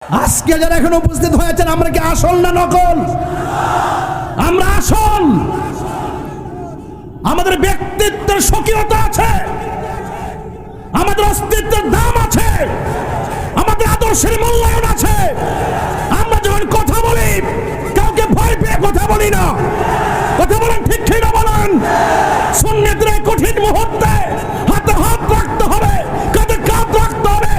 আজকে যারা এখন উপস্থিত হয়েছেন, আমরা কি আসল না নকল? আমরা আসল। আমাদের ব্যক্তিত্বের স্বকীয়তা আছে, আমাদের অস্তিত্বের দাম আছে, আমাদের আদর্শের মূল্যায়ন আছে। আমরা যখন কথা বলি, কাউকে ভয় পেয়ে কথা বলি না। কথা বলেন ঠিক ঠিক না বলেন? সুন্নাতের কঠিন মুহূর্তে হাতে হাত রাখতে হবে, কাঁধে কাঁধ রাখতে হবে,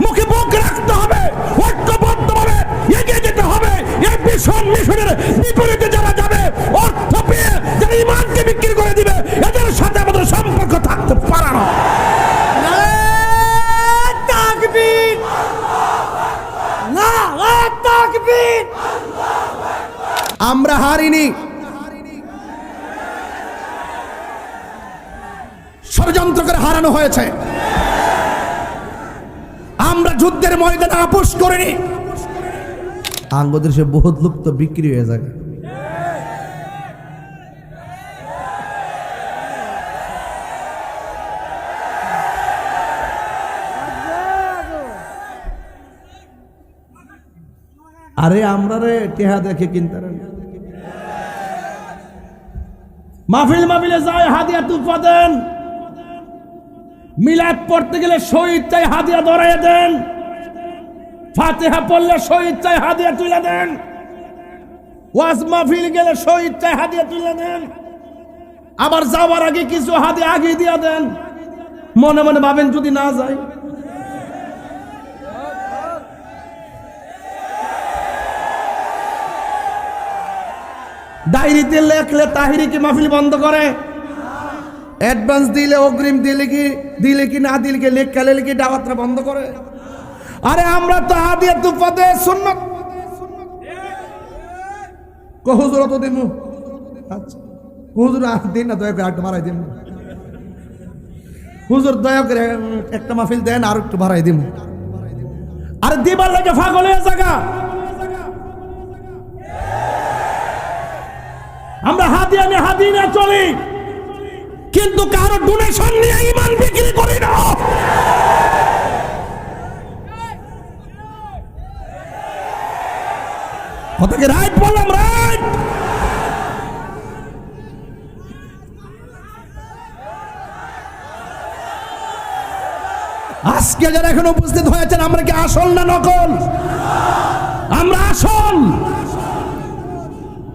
মুখে মুখ রাখতে হবে, ঐক্যবদ্ধভাবে এগিয়ে যেতে হবে। এই ভীষণ মিশনের বিপরীতে যারা যাবে, অর্থ পেয়ে যারা ইমানকে বিক্রি করে দিবে, এদের সাথে আমাদের সম্পর্ক থাকতে পারে না। আমরা হারিনি, ষড়যন্ত্র করে হারানো হয়েছে। আমরা যুদ্ধের ময়দানে আপোষ করিনি। আঙ্গদের সে বহুত লোক তো বিক্রি হয়ে যায়। আরে আমরা রে টেহা দেখে কিনতে মাহফিল মাহফিলে যায়, হাদিয়া তুফা দেন। মিলাদ পড়তে গেলে শহীদ চাই, হাদিয়া ধরাইয়া দেন। ফাতিহা পড়লে শহীদ চাই, হাদিয়া তুলে দেন। ওয়াজ মাহফিল গেলে শহীদ চাই, হাদিয়া তুলে দেন। আবার যাওয়ার আগে কিছু হাদিয়া আগে দিয়া দেন। মনে মনে ভাবেন যদি না যায়। ডায়েরিতে লেখলে তাহিরি কি মাহফিল বন্ধ করে? অ্যাডভান্স দিলে, অগ্রিম দিলে কি না দিলে কি, লেখালে কি দাওয়াতটা বন্ধ করে? আরে আমরা তো হাদিয়া তুফা দে সুন্নাত কো হুজুর তো দিমু। আচ্ছা হুজুর দিন না, দয়া করে একটু বাড়াই দিন। হুজুর দয়া করে একটা মাহফিল দেন, আর একটু বাড়াই দিমু। আরে দিবার লাগে পাগল হয়ে জায়গা। আমরা হাদিয়া নিয়ে চলি, কিন্তু কারো ডোনেশন নিয়ে ঈমান বিক্রি করি না। কথাকে রাইট বললাম, রাইট। আজকে যারা এখন উপস্থিত হয়েছেন, আমরা কি আসল না নকল? আমরা আসল।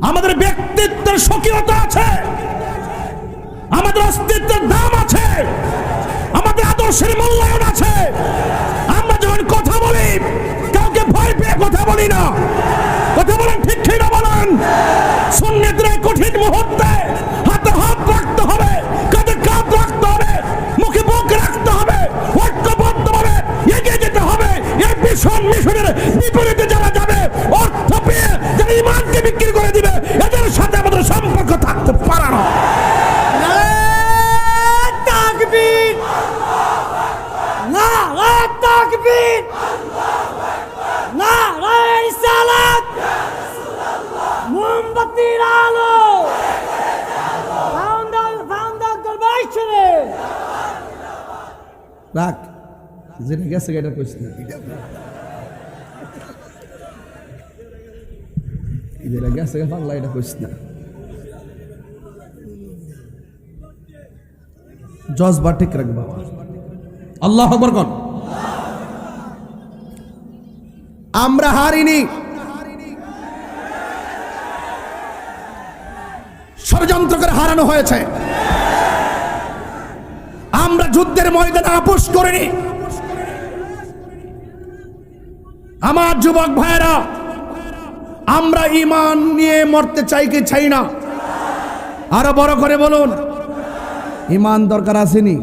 আমাদের ব্যক্তিত্বের স্বকীয়তা আছে, আমাদের অস্তিত্বের দাম আছে, আমাদের আদর্শের মূল্যায়ন আছে। আমরা যখন কথা বলি, কাউকে ভয় পেয়ে কথা বলি না। কথা বলেন ঠিক ঠিক না বলেন? সুন্নাতের কঠিন মুহূর্তে হাতে হাত রাখতে হবে, কাঁধে কাঁধ রাখতে হবে, মুখে মুখ রাখতে হবে, ঐক্যবদ্ধভাবে এগিয়ে যেতে হবে। এই ভীষণ মিশনের বিপরীতে যারা যাবে, অর্থ পেয়ে যারা ইমানকে বিক্রি করে দিবে, এদের সাথে আমাদের সম্পর্ক থাকতে পারে না। রাখ, যেটা গেছে এটা কইস না, যেটা গেছে বাংলা এটা কইস না। জজবা ঠিক রাখবা। আল্লাহু আকবার কোন? আমরা হারিনি, ষড়যন্ত্র করে হারানো হয়েছে। আমরা যুদ্ধের ময়দানে আপোষ করিনি। আমার যুবক ভাইয়েরা, আমরা ঈমান নিয়ে মরতে চাই কি চাই না? আরো বড় করে বলুন, ঈমান দরকার আসেনি?